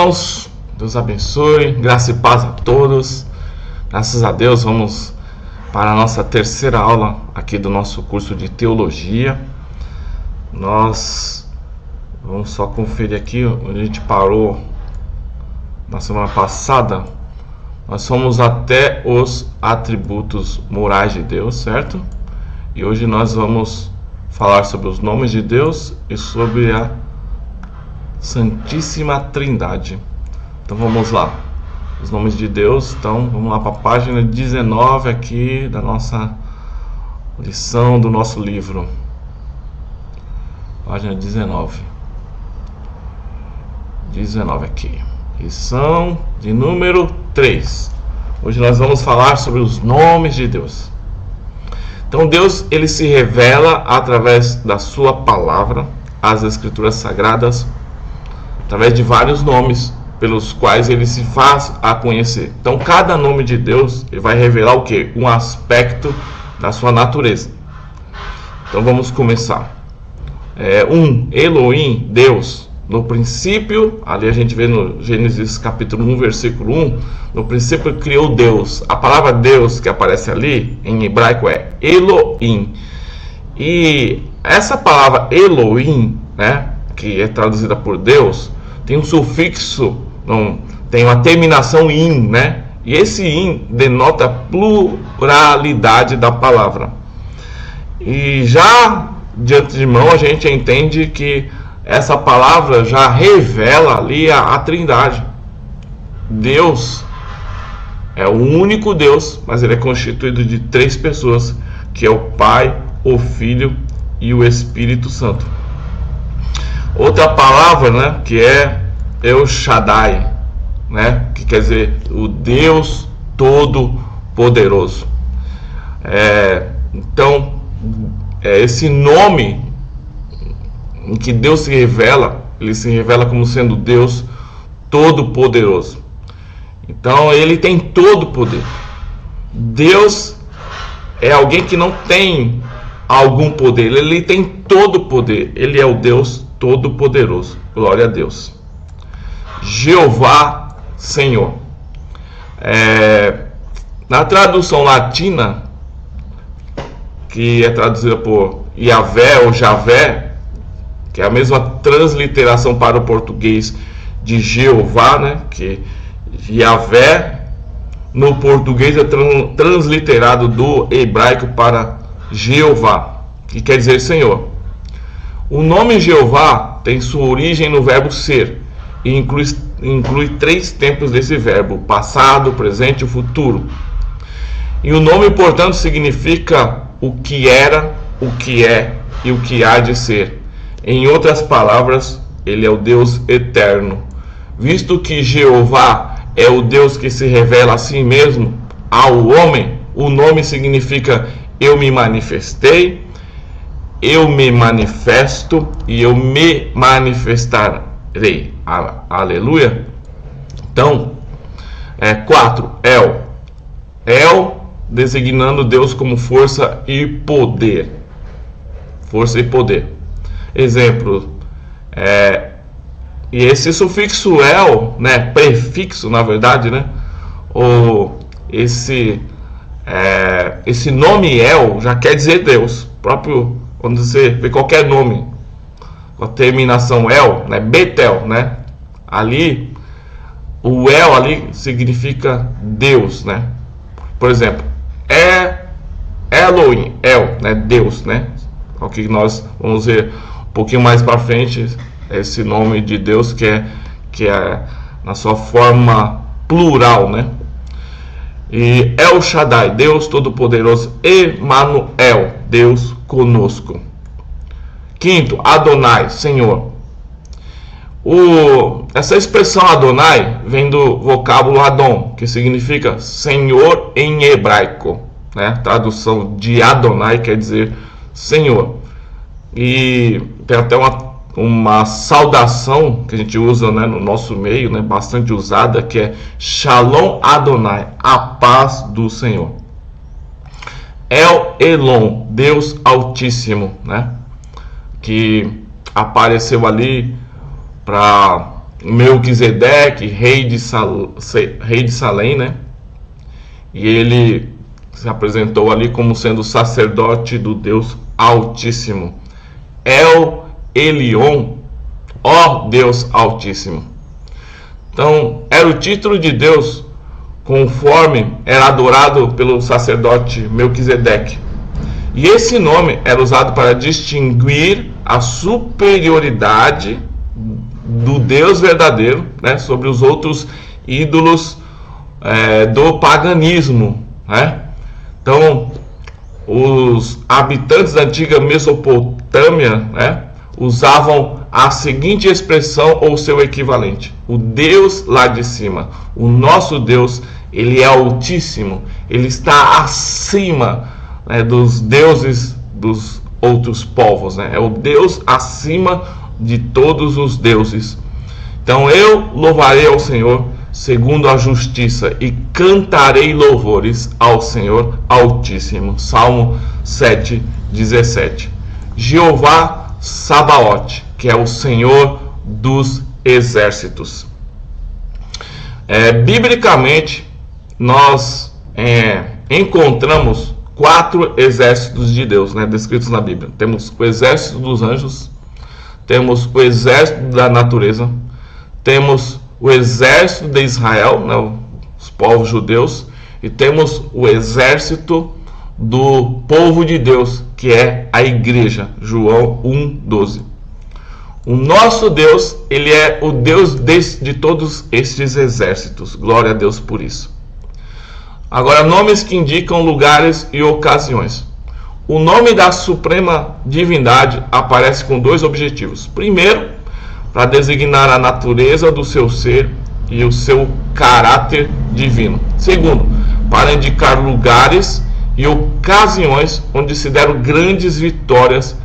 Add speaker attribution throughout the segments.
Speaker 1: irmãos, Deus abençoe, graça e paz a todos. Graças a Deus, vamos para a nossa terceira aula aqui do nosso curso de teologia. Nós vamos só conferir aqui onde a gente parou na semana passada. Nós fomos até os atributos morais de Deus, certo? E hoje nós vamos falar sobre os nomes de Deus e sobre a Santíssima Trindade. Então vamos lá, os nomes de Deus. Então vamos lá para a página 19 aqui da nossa lição do nosso livro. Página 19 aqui, lição de número 3. Hoje nós vamos falar sobre os nomes de Deus. Então Deus, ele se revela através da sua palavra, as escrituras sagradas, através de vários nomes pelos quais ele se faz a conhecer. Então cada nome de Deus, ele vai revelar o quê? Um aspecto da sua natureza. Então vamos começar. Elohim, Deus. No princípio, ali a gente vê no Gênesis capítulo 1, versículo 1, no princípio criou Deus. A palavra Deus que aparece ali, em hebraico, é Elohim. E essa palavra Elohim, né, que é traduzida por Deus, tem um sufixo, tem uma terminação in, né? E esse in denota a pluralidade da palavra. E já de antemão a gente entende que essa palavra já revela ali a Trindade. Deus é o único Deus, mas ele é constituído de 3 pessoas, que é o Pai, o Filho e o Espírito Santo. Outra palavra, né, que é El Shaddai, né, que quer dizer o Deus Todo-Poderoso. Então, esse nome em que Deus se revela, ele se revela como sendo Deus Todo-Poderoso. Então, ele tem todo o poder. Deus é alguém que não tem algum poder, ele tem todo o poder. Ele é o Deus Todo-Poderoso. Glória a Deus. Jeová, Senhor. Na tradução latina, que é traduzida por Yahvé ou Javé, que é a mesma transliteração para o português de Jeová, né? Que Yahvé no português é transliterado do hebraico para Jeová, que quer dizer Senhor. O nome Jeová tem sua origem no verbo ser e inclui 3 tempos desse verbo: passado, presente e futuro. E o nome, portanto, significa o que era, o que é e o que há de ser. Em outras palavras, ele é o Deus eterno. Visto que Jeová é o Deus que se revela a si mesmo ao homem, o nome significa eu me manifestei, eu me manifesto e eu me manifestarei. Aleluia. Então, 4. El designando Deus como força e poder. Força e poder. Exemplo, e esse sufixo el, né, prefixo na verdade, né, ou esse nome el já quer dizer Deus. Próprio quando você vê qualquer nome com a terminação el, né, Betel, né, ali o el ali significa Deus, né. Por exemplo, Elohim, El, né, Deus, né. O que nós vamos ver um pouquinho mais para frente, esse nome de Deus que é na sua forma plural, né? E El Shaddai, Deus Todo-Poderoso. Emanuel, Deus conosco. 5. Adonai, Senhor. Essa expressão Adonai vem do vocábulo Adon, que significa Senhor em hebraico, né? Tradução de Adonai quer dizer Senhor. E tem até uma saudação que a gente usa, né, no nosso meio, né, bastante usada, que é Shalom Adonai, a paz do Senhor. El Elon, Deus Altíssimo, né, que apareceu ali para Melquisedeque, rei de Salém, né? E ele se apresentou ali como sendo sacerdote do Deus Altíssimo. El Elyon, ó Deus Altíssimo. Então, era o título de Deus conforme era adorado pelo sacerdote Melquisedeque. E esse nome era usado para distinguir a superioridade do Deus verdadeiro, né, sobre os outros ídolos do paganismo, né? Então, os habitantes da antiga Mesopotâmia, né, usavam a seguinte expressão ou seu equivalente: o Deus lá de cima. O nosso Deus, ele é altíssimo, ele está acima, né, dos deuses dos outros povos, né? É o Deus acima de todos os deuses. Então eu louvarei ao Senhor segundo a justiça e cantarei louvores ao Senhor Altíssimo. Salmo 7:17. Jeová Sabaote, que é o Senhor dos exércitos. Biblicamente, nós encontramos 4 exércitos de Deus, né, descritos na Bíblia. Temos o exército dos anjos, temos o exército da natureza, temos o exército de Israel, né, os povos judeus, e temos o exército do povo de Deus, que é a igreja, João 1:12. O nosso Deus, ele é o Deus de todos estes exércitos. Glória a Deus por isso. Agora, nomes que indicam lugares e ocasiões. O nome da suprema divindade aparece com 2 objetivos. Primeiro, para designar a natureza do seu ser e o seu caráter divino. Segundo, para indicar lugares e ocasiões onde se deram grandes vitórias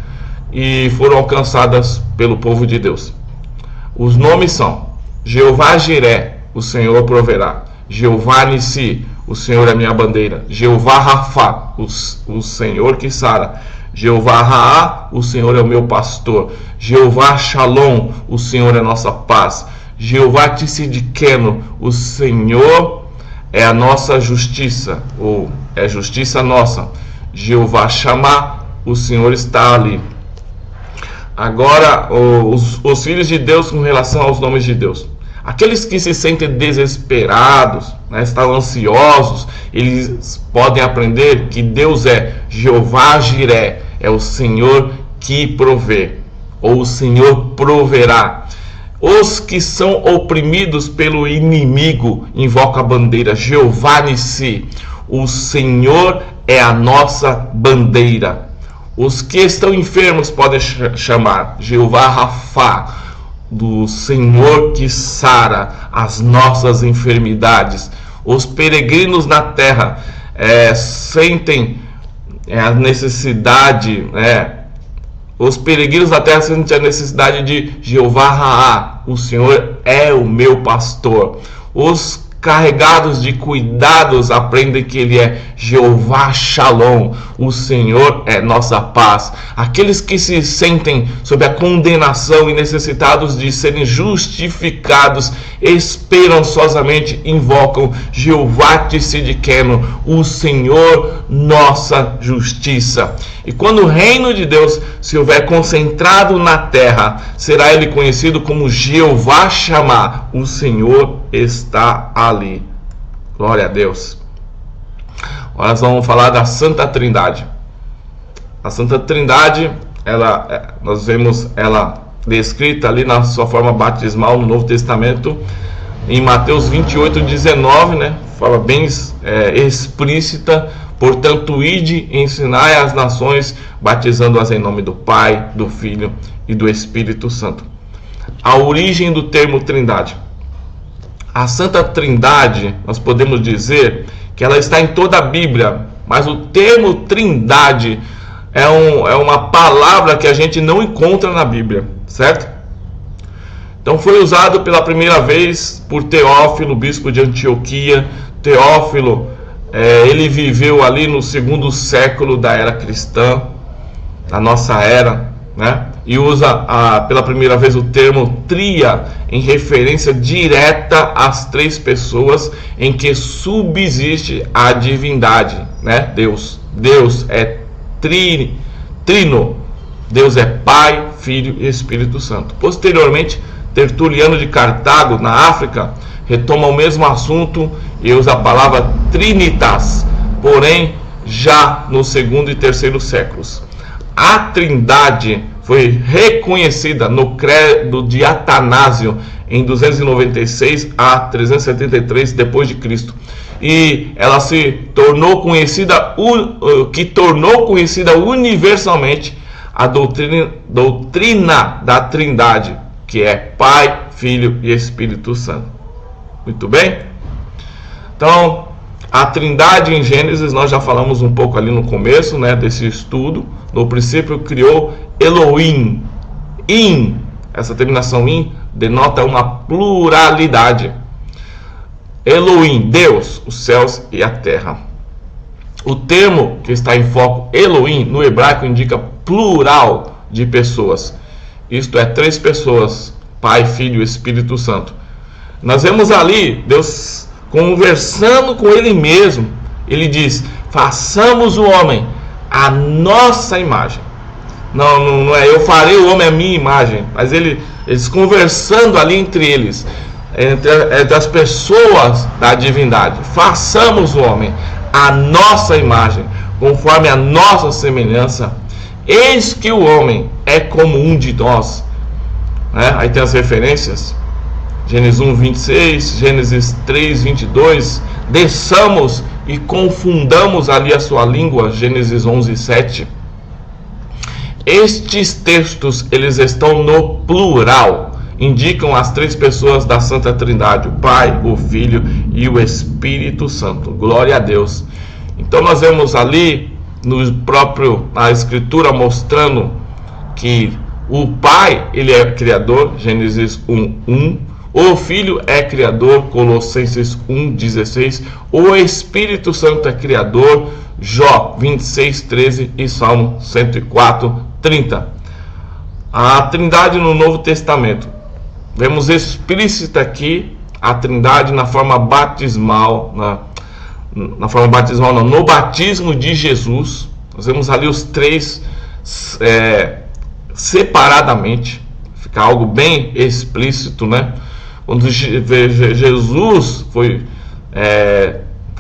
Speaker 1: e foram alcançadas pelo povo de Deus. Os nomes são Jeová Jiré, o Senhor proverá. Jeová Nissi, o Senhor é minha bandeira. Jeová Rafá, o Senhor que sara. Jeová Raá, o Senhor é o meu pastor. Jeová Shalom, o Senhor é nossa paz. Jeová Tissidqueno, o Senhor é a nossa justiça, ou é justiça nossa. Jeová Shammah, o Senhor está ali. Agora, os filhos de Deus com relação aos nomes de Deus. Aqueles que se sentem desesperados, né, estão ansiosos, eles podem aprender que Deus é Jeová Jiré, é o Senhor que provê, ou o Senhor proverá. Os que são oprimidos pelo inimigo invocam a bandeira Jeová Nissi, o Senhor é a nossa bandeira. Os que estão enfermos podem chamar Jeová Rafá, do Senhor que sara as nossas enfermidades. Os peregrinos na terra sentem a necessidade, os peregrinos da terra sentem a necessidade de Jeová Raá, o Senhor é o meu pastor. Os carregados de cuidados aprendem que ele é Jeová Shalom, o Senhor é nossa paz. Aqueles que se sentem sob a condenação e necessitados de serem justificados esperançosamente invocam Jeová Tissidqueno, o Senhor nossa justiça. E quando o reino de Deus se houver concentrado na terra, será ele conhecido como Jeová Shammah, o Senhor está ali. Glória a Deus. Agora nós vamos falar da Santa Trindade. A Santa Trindade, nós vemos ela descrita ali na sua forma batismal no Novo Testamento, em Mateus 28:19, né? Fala bem explícita: portanto, ide e ensinai as nações, batizando-as em nome do Pai, do Filho e do Espírito Santo. A origem do termo Trindade. A Santa Trindade, nós podemos dizer que ela está em toda a Bíblia, mas o termo Trindade é uma palavra que a gente não encontra na Bíblia, certo? Então foi usado pela primeira vez por Teófilo, bispo de Antioquia. Teófilo, ele viveu ali no 2º século da era cristã, da nossa era, né? e usa pela primeira vez o termo tria em referência direta às três pessoas em que subsiste a divindade, né? Deus é trino. Deus é Pai, Filho e Espírito Santo. Posteriormente, Tertuliano de Cartago, na África, retoma o mesmo assunto e usa a palavra trinitas, porém já no segundo e terceiro séculos. A Trindade foi reconhecida no credo de Atanásio em 296 a 373 depois de Cristo, e ela se tornou conhecida, que tornou conhecida universalmente a doutrina da Trindade, que é Pai, Filho e Espírito Santo. Muito bem? Então, a Trindade em Gênesis, nós já falamos um pouco ali no começo, né, desse estudo. No princípio criou Elohim. Essa terminação in denota uma pluralidade. Elohim, Deus, os céus e a terra. O termo que está em foco, Elohim, no hebraico indica plural de pessoas. Isto é, três pessoas, Pai, Filho e Espírito Santo. Nós vemos ali Deus conversando com Ele mesmo. Ele diz: façamos o homem à nossa imagem. Não é eu farei o homem à minha imagem, mas eles conversando ali entre eles, entre as pessoas da divindade. Façamos o homem à nossa imagem, conforme a nossa semelhança. Eis que o homem é como um de nós. Aí tem as referências. Gênesis 1, 26, Gênesis 3, 22. Desçamos e confundamos ali a sua língua. Gênesis 11, 7. Estes textos, eles estão no plural. Indicam as três pessoas da Santa Trindade: o Pai, o Filho e o Espírito Santo. Glória a Deus. Então nós vemos ali na Escritura mostrando que o Pai, ele é criador, Gênesis 1:1. O Filho é criador, Colossenses 1:16. O Espírito Santo é criador, Jó 26:13 e Salmo 104:30. A Trindade no Novo Testamento. Vemos explícita aqui a Trindade na forma batismal, no batismo de Jesus. Nós vemos ali os três separadamente, fica algo bem explícito, né? Quando Jesus foi,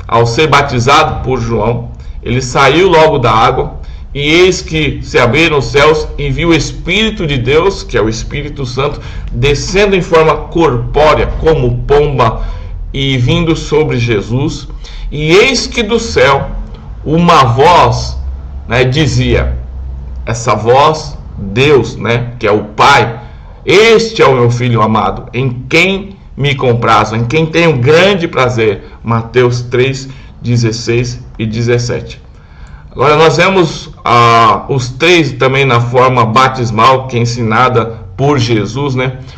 Speaker 1: ao ser batizado por João, ele saiu logo da água, e eis que se abriram os céus e viu o Espírito de Deus, que é o Espírito Santo, descendo em forma corpórea como pomba e vindo sobre Jesus. E eis que do céu uma voz, dizia, essa voz, Deus, que é o Pai: este é o meu Filho amado, em quem me comprazo, em quem tenho grande prazer. Mateus 3, 16 e 17. Agora nós vemos os três também na forma batismal, que é ensinada por Jesus,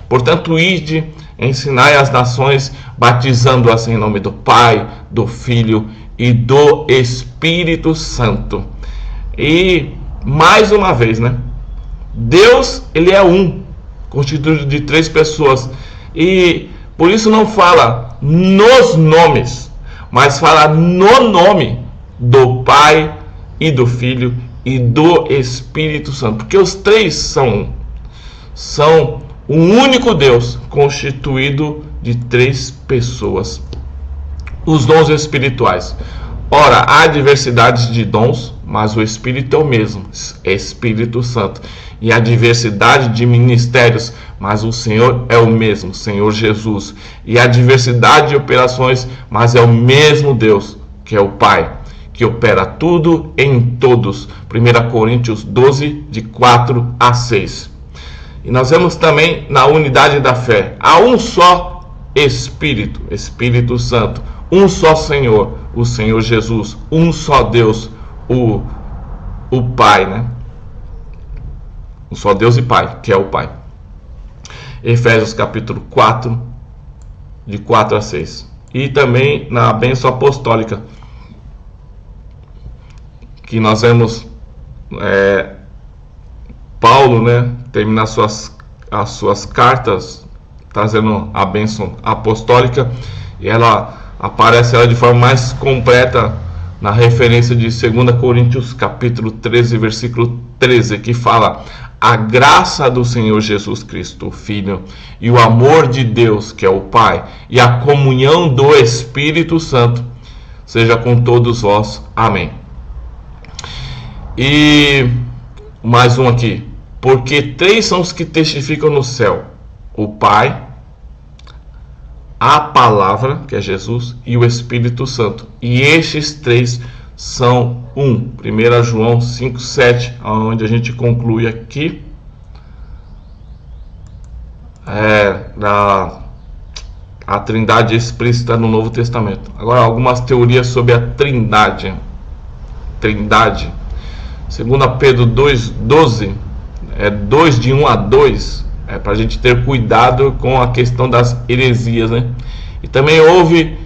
Speaker 1: Portanto, ide, ensinai as nações, batizando assim em nome do Pai, do Filho e do Espírito Santo. E mais uma vez, Deus, ele é um, constituído de três pessoas, e por isso não fala nos nomes, mas fala no nome do Pai e do Filho e do Espírito Santo, porque os três são um único Deus constituído de três pessoas. Os dons espirituais. Ora, há diversidade de dons, mas o Espírito é o mesmo, Espírito Santo. E há diversidade de ministérios, mas o Senhor é o mesmo, Senhor Jesus. E há diversidade de operações, mas é o mesmo Deus, que é o Pai, que opera tudo em todos. 1 Coríntios 12, de 4 a 6. E nós vemos também na unidade da fé. Há um só Espírito, Espírito Santo. Um só Senhor, o Senhor Jesus. Um só Deus, o Pai, Um só Deus e Pai, que é o Pai. Efésios capítulo 4, de 4 a 6. E também na bênção apostólica, que nós vemos Paulo, termina as suas cartas trazendo a bênção apostólica, e ela aparece de forma mais completa na referência de 2 Coríntios capítulo 13, versículo 13, que fala: a graça do Senhor Jesus Cristo, o Filho, e o amor de Deus, que é o Pai, e a comunhão do Espírito Santo seja com todos vós. Amém. E mais um aqui: porque 3 são os que testificam no céu: o Pai, a Palavra, que é Jesus, e o Espírito Santo. E estes 3 são um. 1 João 5,7, onde a gente conclui aqui a trindade explícita no Novo Testamento. Agora, algumas teorias sobre a trindade. 2 Pedro 2,12, 2 de 1 a 2, para a gente ter cuidado com a questão das heresias, né? E também houve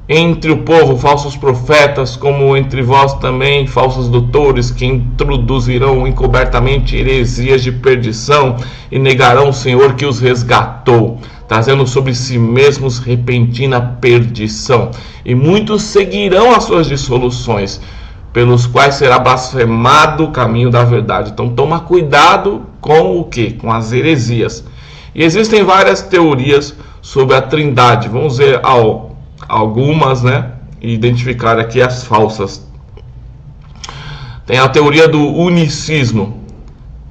Speaker 1: entre o povo falsos profetas, como entre vós também falsos doutores, que introduzirão encobertamente heresias de perdição e negarão o Senhor que os resgatou, trazendo sobre si mesmos repentina perdição. E muitos seguirão as suas dissoluções, pelos quais será blasfemado o caminho da verdade. Então toma cuidado com o que? Com as heresias. E existem várias teorias sobre a trindade. Vamos ver algumas, né? E identificar aqui as falsas. Tem a teoria do unicismo.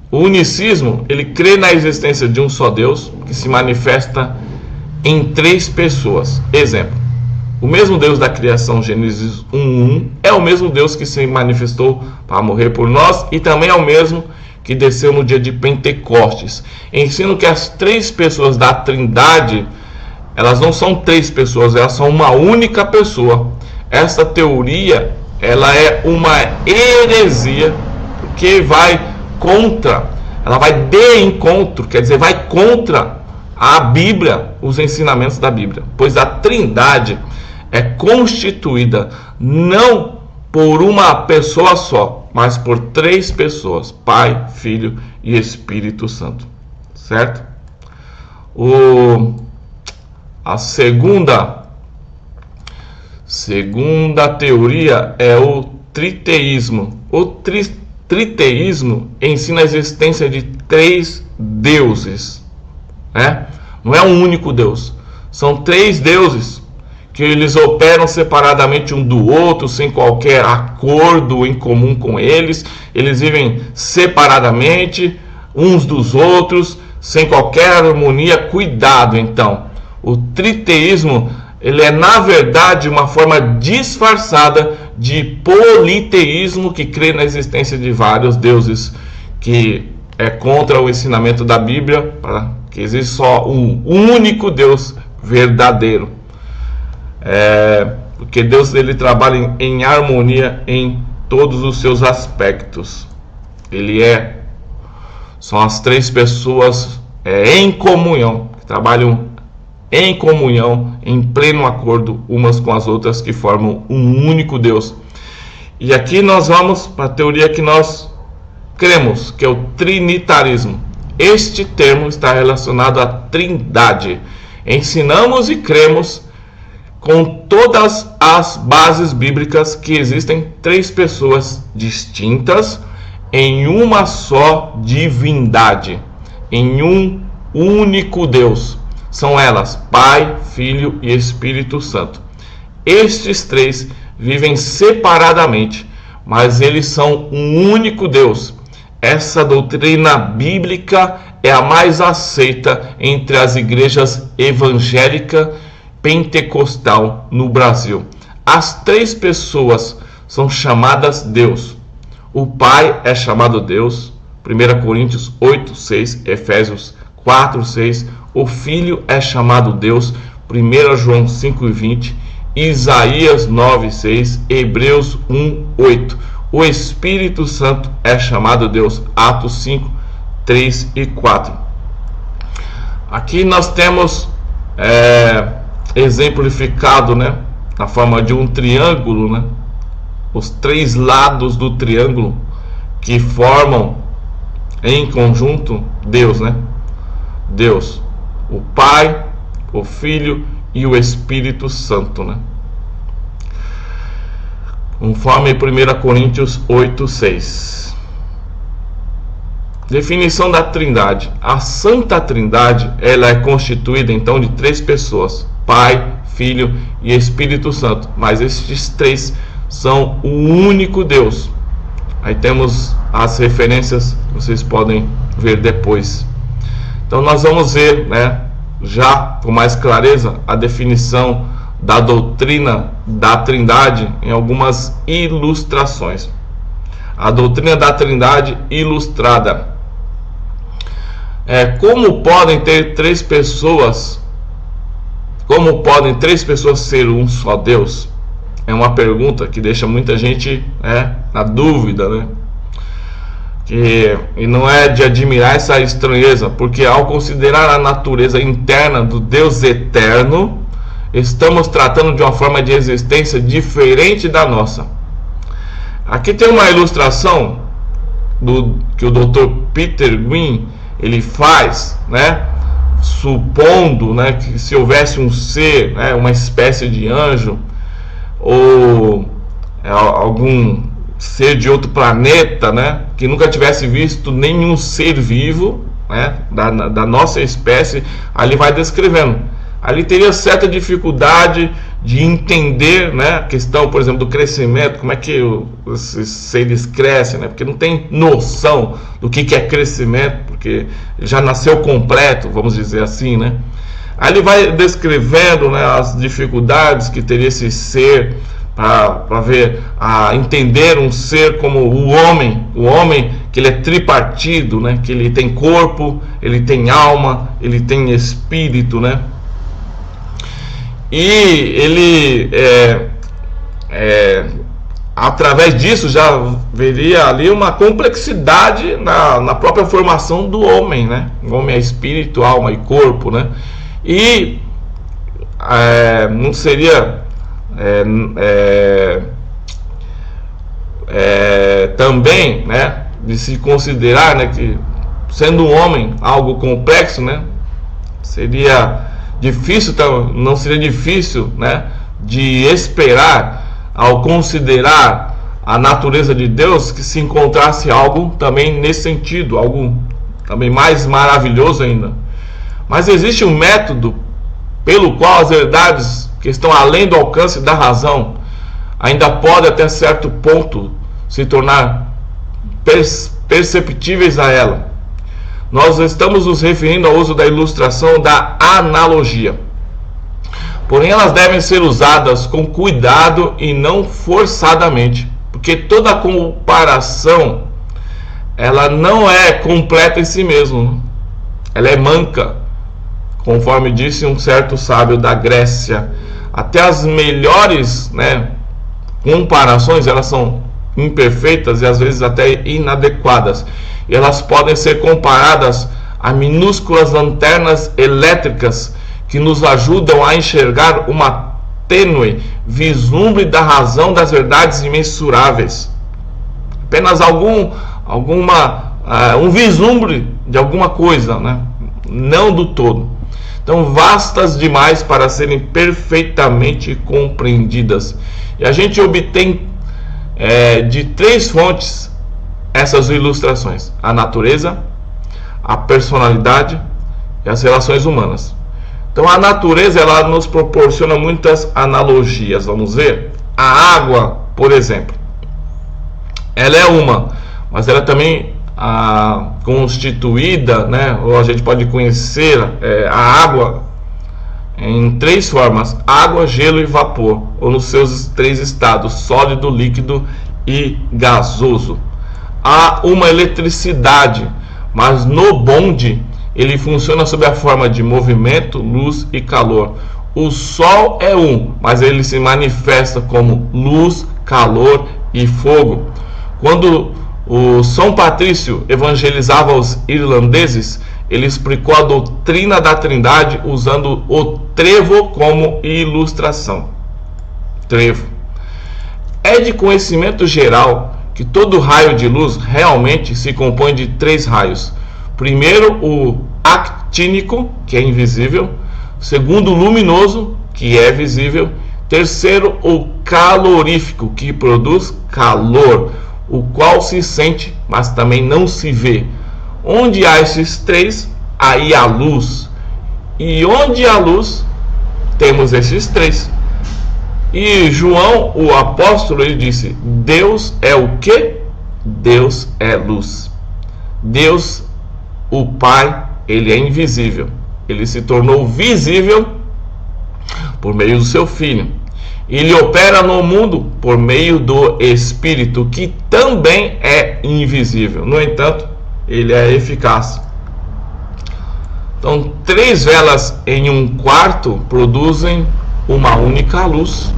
Speaker 1: O unicismo, ele crê na existência de um só Deus, que se manifesta em 3 pessoas. Exemplo: o mesmo Deus da criação, Gênesis 1:1, é o mesmo Deus que se manifestou para morrer por nós, e também é o mesmo que desceu no dia de Pentecostes. Ensino que as 3 pessoas da Trindade, elas não são 3 pessoas, elas são uma única pessoa. Essa teoria, ela é uma heresia, porque ela vai de encontro, quer dizer, vai contra a Bíblia, os ensinamentos da Bíblia, pois a Trindade é constituída não por uma pessoa só, mas por 3 pessoas: Pai, Filho e Espírito Santo, certo? A segunda teoria é o triteísmo. O triteísmo ensina a existência de 3 deuses, né? Não é um único Deus, são 3 deuses que eles operam separadamente um do outro, sem qualquer acordo em comum com eles. Eles vivem separadamente uns dos outros, sem qualquer harmonia. Cuidado, então. O triteísmo, ele é na verdade uma forma disfarçada de politeísmo, que crê na existência de vários deuses, que é contra o ensinamento da Bíblia, que existe só um único Deus verdadeiro. Porque Deus, ele trabalha em harmonia em todos os seus aspectos. São as 3 pessoas em comunhão, que trabalham em comunhão, em pleno acordo umas com as outras, que formam um único Deus. E aqui nós vamos para a teoria que nós cremos, que é o trinitarismo. Este termo está relacionado à trindade. Ensinamos e cremos com todas as bases bíblicas que existem 3 pessoas distintas em uma só divindade, em um único Deus. São elas Pai, Filho e Espírito Santo. Estes 3 vivem separadamente, mas eles são um único Deus. Essa doutrina bíblica é a mais aceita entre as igrejas evangélica pentecostal no Brasil. As 3 pessoas são chamadas Deus. O Pai é chamado Deus, 1 Coríntios 8:6, Efésios 4:6. O Filho é chamado Deus, 1 João 5:20, Isaías 9:6, Hebreus 1:8. O Espírito Santo é chamado Deus, Atos 5:3 e 4. Aqui nós temos exemplificado, né, na forma de um triângulo, né, os 3 lados do triângulo que formam em conjunto Deus, né? Deus, o Pai, o Filho e o Espírito Santo, né? Conforme 1 Coríntios 8:6. Definição da Trindade. A Santa Trindade, ela é constituída então de 3 pessoas: Pai, Filho e Espírito Santo. Mas estes 3 são o único Deus. Aí temos as referências, vocês podem ver depois. Então nós vamos ver, né, já com mais clareza, a definição da doutrina da Trindade em algumas ilustrações. A doutrina da Trindade ilustrada. Como podem ter 3 pessoas? Como podem 3 pessoas ser um só Deus? É uma pergunta que deixa muita gente, na dúvida, né? E não é de admirar essa estranheza, porque ao considerar a natureza interna do Deus eterno, estamos tratando de uma forma de existência diferente da nossa. Aqui tem uma ilustração que o Dr. Peter Green ele faz, né? Supondo, né, que se houvesse um ser, né, uma espécie de anjo ou algum ser de outro planeta, né, que nunca tivesse visto nenhum ser vivo, né, da nossa espécie, ali vai descrevendo. Ali teria certa dificuldade de entender, né, a questão, por exemplo, do crescimento, como é que esses seres crescem, né, porque não tem noção do que é crescimento, porque ele já nasceu completo, vamos dizer assim, né. Aí ele vai descrevendo, né, as dificuldades que teria esse ser para ver, a entender um ser como o homem que ele é tripartido, né, que ele tem corpo, ele tem alma, ele tem espírito, né. E ele, através disso, já veria ali uma complexidade na própria formação do homem, né? O homem é espírito, alma e corpo, né? E não seria também, né, de se considerar, né, que sendo um homem algo complexo, né? Seria difícil, não seria difícil, né, de esperar, ao considerar a natureza de Deus, que se encontrasse algo também nesse sentido, algo também mais maravilhoso ainda. Mas existe um método pelo qual as verdades que estão além do alcance da razão ainda podem até certo ponto se tornar perceptíveis a ela. Nós estamos nos referindo ao uso da ilustração da analogia. Porém, elas devem ser usadas com cuidado e não forçadamente, porque toda comparação ela não é completa em si mesma. Ela é manca, conforme disse um certo sábio da Grécia. Até as melhores, né, comparações, elas são imperfeitas e às vezes até inadequadas. E elas podem ser comparadas a minúsculas lanternas elétricas que nos ajudam a enxergar uma tênue vislumbre da razão das verdades imensuráveis. Apenas um vislumbre de alguma coisa, né? Não do todo. Então, vastas demais para serem perfeitamente compreendidas. E a gente obtém de 3 fontes essas ilustrações: a natureza, a personalidade e as relações humanas. Então a natureza ela nos proporciona muitas analogias. Vamos ver? A água, por exemplo, ela é uma, mas ela também constituída, né, ou a gente pode conhecer a água em 3 formas: água, gelo e vapor, ou nos seus 3 estados: sólido, líquido e gasoso. Há uma eletricidade, mas no bonde ele funciona sob a forma de movimento, luz e calor. O sol é mas ele se manifesta como luz, calor e fogo. Quando o São Patrício evangelizava os irlandeses, ele explicou a doutrina da Trindade usando o trevo como ilustração. Trevo. É de conhecimento geral que todo raio de luz realmente se compõe de 3 raios. Primeiro, o actínico, que é invisível. Segundo, o luminoso, que é visível. Terceiro, o calorífico, que produz calor, o qual se sente, mas também não se vê. Onde há esses 3, aí há luz. E onde há luz, temos esses 3. E João, o apóstolo, ele disse: Deus é o quê? Deus é luz. Deus, o Pai, ele é invisível. Ele se tornou visível por meio do seu Filho. Ele opera no mundo por meio do Espírito, que também é invisível. No entanto, ele é eficaz. Então, 3 velas em um quarto produzem uma única luz.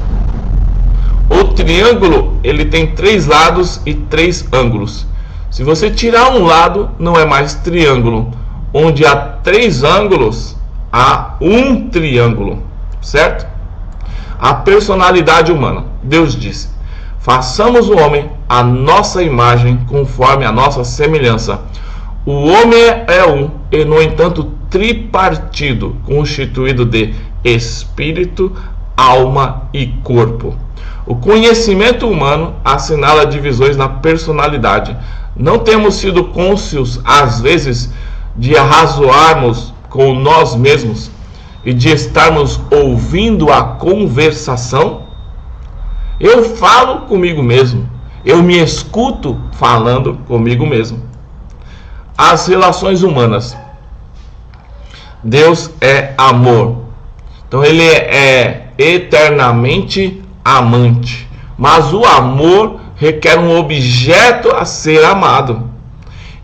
Speaker 1: O triângulo, ele tem 3 lados e 3 ângulos. Se você tirar um lado, não é mais triângulo. Onde há 3 ângulos, há um triângulo, certo? A personalidade humana. Deus disse: façamos o homem à nossa imagem, conforme a nossa semelhança. O homem é um, e no entanto tripartido, constituído de espírito, alma e corpo. O conhecimento humano assinala divisões na personalidade. Não temos sido cônscios, às vezes, de arrazoarmos com nós mesmos e de estarmos ouvindo a conversação? Eu falo comigo mesmo, eu me escuto falando comigo mesmo. As relações humanas. Deus é amor, então ele é eternamente amante, mas o amor requer um objeto a ser amado,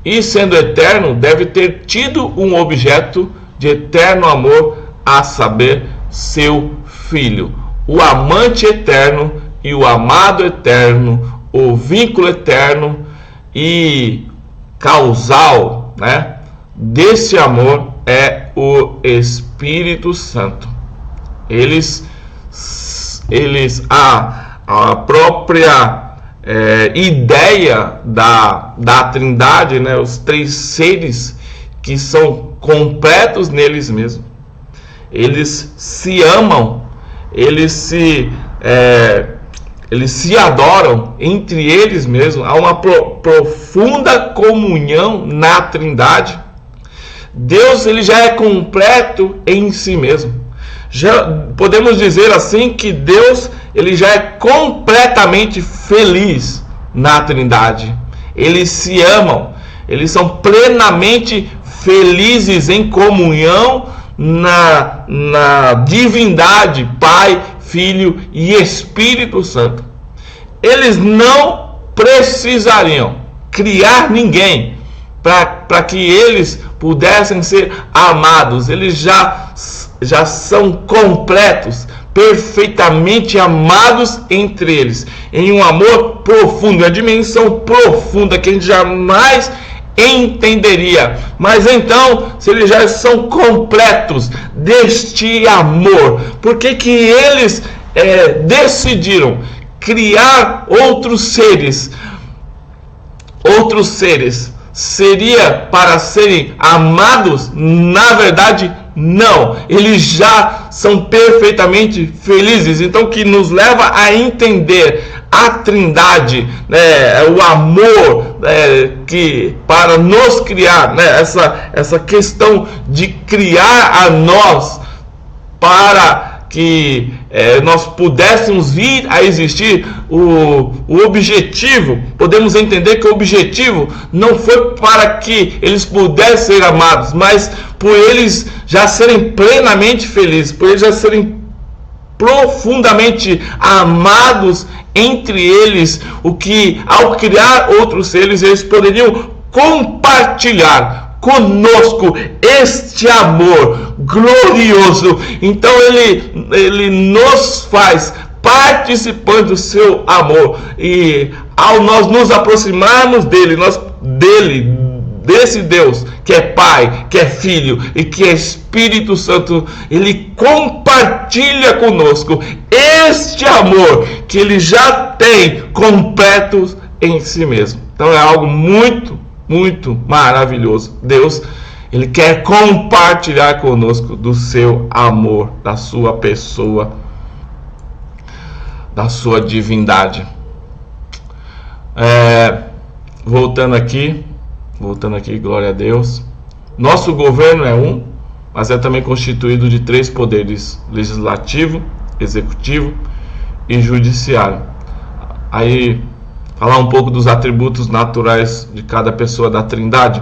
Speaker 1: e sendo eterno, deve ter tido um objeto de eterno amor, a saber, seu Filho. O amante eterno e o amado eterno, o vínculo eterno e causal, né, desse amor é o Espírito Santo. A própria ideia da Trindade, né, os 3 seres que são completos neles mesmos, eles se amam, eles se adoram entre eles mesmos. Há uma profunda comunhão na Trindade. Deus, ele já é completo em si mesmo. Já podemos dizer assim que Deus, ele já é completamente feliz na Trindade. Eles se amam, eles são plenamente felizes em comunhão na divindade, Pai, Filho e Espírito Santo. Eles não precisariam criar ninguém para que eles pudessem ser amados. Eles já são completos, perfeitamente amados entre eles, em um amor profundo, a dimensão profunda que a gente jamais entenderia. Mas então, se eles já são completos deste amor, por que eles decidiram criar outros seres? Outros seres seria para serem amados? Na verdade, não. Eles já são perfeitamente felizes. Então, que nos leva a entender a Trindade, né, o amor que para nos criar, né, essa questão de criar a nós para que nós pudéssemos vir a existir. O objetivo, podemos entender que o objetivo não foi para que eles pudessem ser amados, mas por eles já serem plenamente felizes, por eles já serem profundamente amados entre eles, o que ao criar outros seres, eles poderiam compartilhar conosco este amor glorioso. Então ele nos faz participantes do seu amor, e ao nós nos aproximarmos desse Deus que é Pai, que é Filho e que é Espírito Santo, ele compartilha conosco este amor que ele já tem completo em si mesmo. Então é algo muito, muito maravilhoso. Deus, Ele quer compartilhar conosco do seu amor, da sua pessoa, da sua divindade. Voltando aqui, glória a Deus. Nosso governo é um, mas é também constituído de 3 poderes: legislativo, executivo e judiciário. Aí, falar um pouco dos atributos naturais de cada pessoa da Trindade.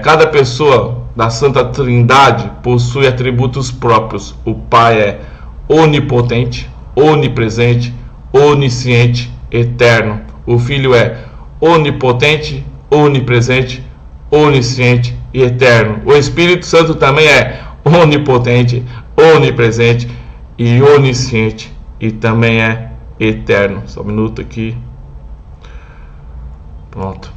Speaker 1: Cada pessoa da Santa Trindade possui atributos próprios. O Pai é onipotente, onipresente, onisciente, eterno. O Filho é onipotente, onipresente, onisciente e eterno. O Espírito Santo também é onipotente, onipresente e onisciente e também é eterno. Só um minuto aqui. Pronto.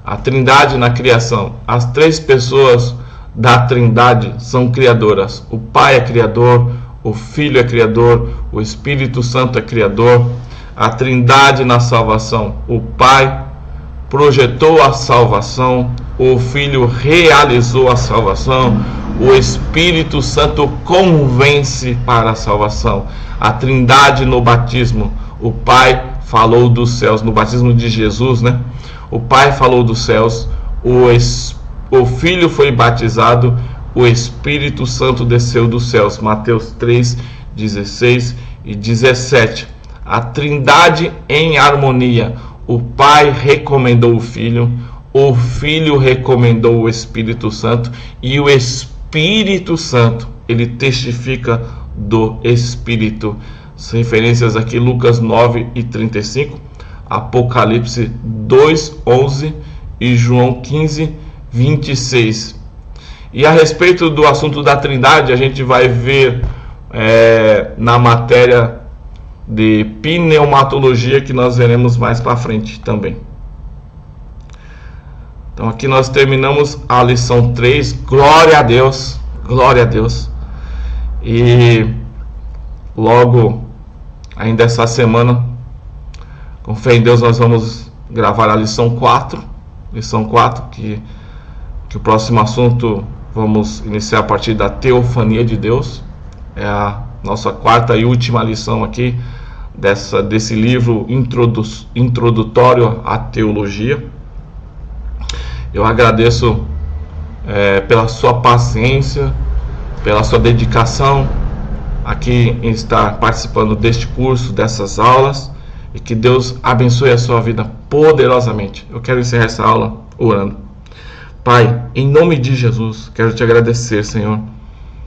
Speaker 1: A Trindade na criação. As 3 pessoas da Trindade são criadoras. O Pai é criador, o Filho é criador, o Espírito Santo é criador. A Trindade na salvação. O Pai projetou a salvação, o Filho realizou a salvação, o Espírito Santo convence para a salvação. A Trindade no batismo. O Pai falou dos céus, no batismo de Jesus, né? O Pai falou dos céus, o Filho foi batizado, o Espírito Santo desceu dos céus. Mateus 3, 16 e 17. A Trindade em harmonia. O Pai recomendou o Filho recomendou o Espírito Santo, e o Espírito Santo, ele testifica do Espírito. As referências aqui, Lucas 9 e 35, Apocalipse 2, 11 e João 15, 26. E a respeito do assunto da Trindade, a gente vai ver na matéria de pneumatologia, que nós veremos mais para frente também. Então aqui nós terminamos a lição 3, glória a Deus, e logo, ainda essa semana, com fé em Deus, nós vamos gravar a lição 4, que o próximo assunto vamos iniciar a partir da teofania de Deus. É a nossa 4ª e última lição aqui desse livro introdutório à teologia. Eu agradeço pela sua paciência, pela sua dedicação aqui em estar participando deste curso, dessas aulas, e que Deus abençoe a sua vida poderosamente. Eu quero encerrar essa aula orando. Pai, em nome de Jesus, quero te agradecer, Senhor,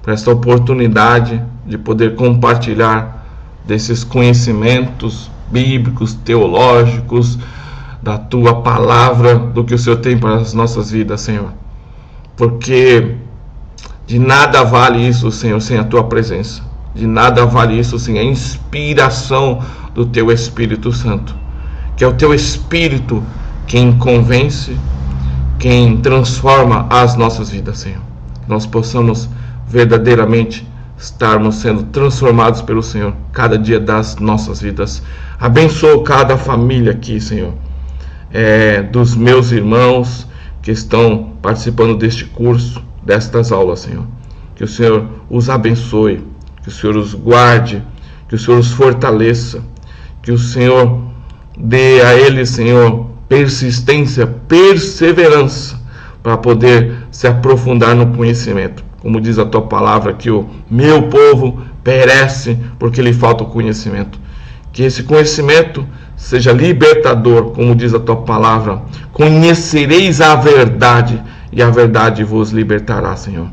Speaker 1: por esta oportunidade de poder compartilhar desses conhecimentos bíblicos, teológicos, da tua palavra, do que o Senhor tem para as nossas vidas, Senhor. Porque de nada vale isso, Senhor, sem a tua presença. De nada vale isso sem a inspiração do teu Espírito Santo. Que é o teu Espírito quem convence, quem transforma as nossas vidas, Senhor. Nós possamos verdadeiramente estarmos sendo transformados pelo Senhor cada dia das nossas vidas. Abençoa cada família aqui, Senhor, dos meus irmãos que estão participando deste curso, destas aulas, Senhor. Que o Senhor os abençoe, que o Senhor os guarde, que o Senhor os fortaleça, que o Senhor dê a eles, Senhor, persistência, perseverança, para poder se aprofundar no conhecimento. Como diz a tua palavra, que o meu povo perece porque lhe falta o conhecimento. Que esse conhecimento seja libertador, como diz a tua palavra. Conhecereis a verdade, e a verdade vos libertará, Senhor.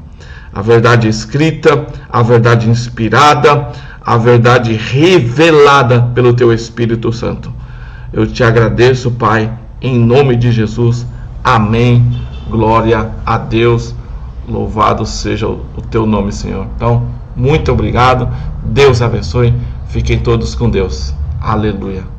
Speaker 1: A verdade escrita, a verdade inspirada, a verdade revelada pelo teu Espírito Santo. Eu te agradeço, Pai, em nome de Jesus. Amém. Glória a Deus. Louvado seja o teu nome, Senhor. Então, muito obrigado. Deus abençoe. Fiquem todos com Deus. Aleluia.